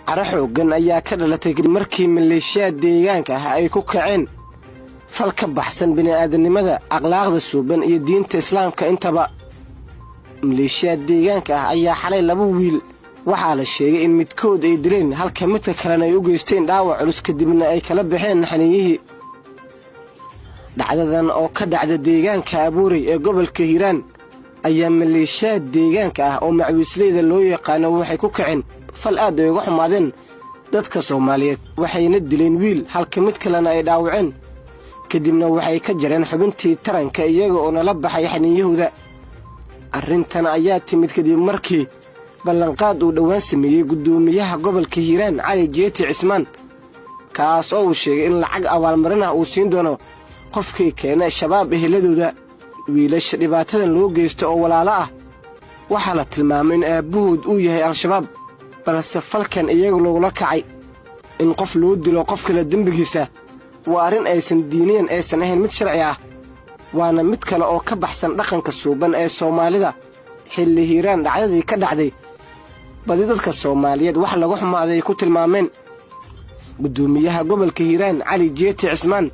Cara xooggan ayaa ka dhalatay markii maleeshiyaad deegaanka ah ay ku kaceen fal ka baxsan bini'aadanimada, akhlaaqda suuban iyo diinta islaamka intaba. maleeshiyaad deegaanka ah ayaa xalay laba wiil waxaa la sheegay in midkood ay dileen halka midka kalena ay u geysteen dhaawac culus kadibna ay kala baxeen xaniiyihii. dhacdadan oo ka dhacda deegaanka Abuuray ee gobolka Hiiraan ayaa maleeshiyaad deegaanka ah oo macwiisleyda loo yaqaano waxay ku kaceen fal aad ay uga xumaadeen dadka Soomaaliyeed, waxayna dileen wiil halka mid kalena ay dhaawaceen. kadibna waxay ka jareen xubintii taranka iyaga oo nala baxay xaniiyahooda. arrintan ayaa timid kadib markii ballanqaad uu dhowaan sameeyey gudoomiyaha gobolka Hiiraan Cali Jeeti Cismaan, kaas oo uu sheegay in lacag abaalmarin ah uu siin doono qofkii keenay shabaab eheladooda. wiilasha dhibaatadan loo geysto oo walaalo ah waxaa la tilmaamay in aabbahood uu yahay al-shabaab, balse falkan iyagu lagula kacay in qof loo dilo qof kale dembigiisa waa arrin aysan diiniyan aysan ahayn mid sharci ah, waana mid kale oo ka baxsan dhaqanka suuban ee Soomaalida. xilli Hiiraan dhacdadii ka dhacday badi dadka Soomaaliyeed wax lagu xumaaday ku tilmaameen. gudoomiyaha gobolka Hiiraan Cali Jeeti Cismaan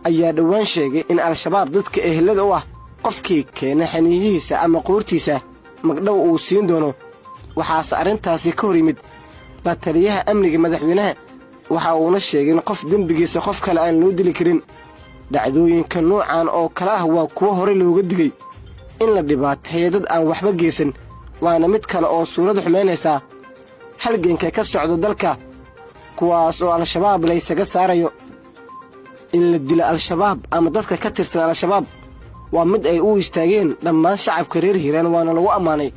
ayaa dhowaan sheegay in al-shabaab dadka ehelada u ah qofkii keena xaniiyihiisa ama qoortiisa magdhow uu siin doono. waxaase arrintaasi ka hor yimid la taliyaha amniga madaxweynaha, waxa uuna sheegay in qof dembigiisa qof kale aan loo dili karin. dhacdooyinka noocan oo kale ah waa kuwo hore looga digay in la dhibaateeyo dad aan waxba geysan, waana mid kale oo suurad xumeynaysa halganka ka socda dalka, kuwaas oo al-shabaab laysaga saarayo. in la dilo al-shabaab ama dadka ka tirsan al-shabaab waa mid ay u istaageen dhammaan shacabka reer Hiiraan, waana lagu ammaanay.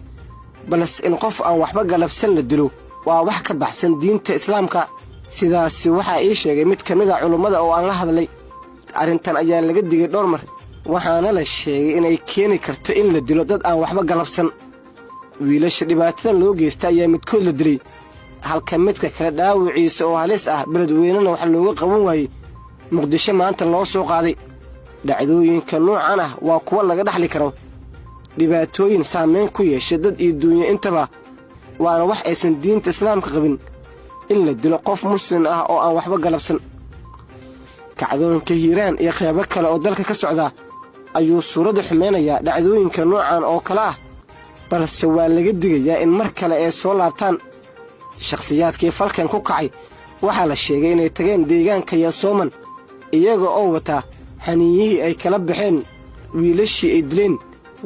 balse in qof aan waxba galabsan la dilo waa wax ka baxsan diinta islaamka. sidaasi waxaa ii sheegay mid ka mid a culummada oo aan la hadlay. arrintan ayaa laga digay dhowr mar, waxaana la sheegay inay keeni karto in la dilo dad aan waxba galabsan. wiilasha dhibaatadan loo geysta ayaa midkood la dilay halka midka kale dhaawiciisa oo halis ah beledweynena wax looga qaban waayey Muqdisho maanta loo soo qaaday. dhacdooyinka noocan ah waa kuwa laga dhaxli karo dhibaatooyin saameyn ku yeesha dad iyo duunyo intaba, waana wax aysan diinta islaamka qabin in la dilo qof muslim ah oo aan waxba galabsan. kacdoonka Hiiraan iyo qaybo kale oo dalka ka socda ayuu suurada xumeynaya dhacdooyinka noocan oo kale ah, balse waa laga digayaa in mar kale ay soo laabtaan. shakhsiyaadkii falkan ku kacay waxaa la sheegay inay tageen deegaanka Yaasooman iyaga oo wata xaniiyihii ay kala baxeen wiilashii ay dileen,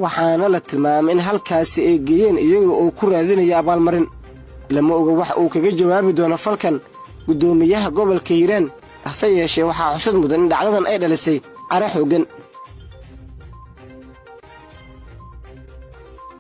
waxaana la tilmaamay in halkaasi ay geeyeen iyaga oo ku raadinaya abaalmarin. lama oga wax uu kaga jawaabi doono falkan gudoomiyaha gobolka Hiiraan, hase yeeshee waxaa xusid mudan in dhacdadan ay dhalisay cara xooggan.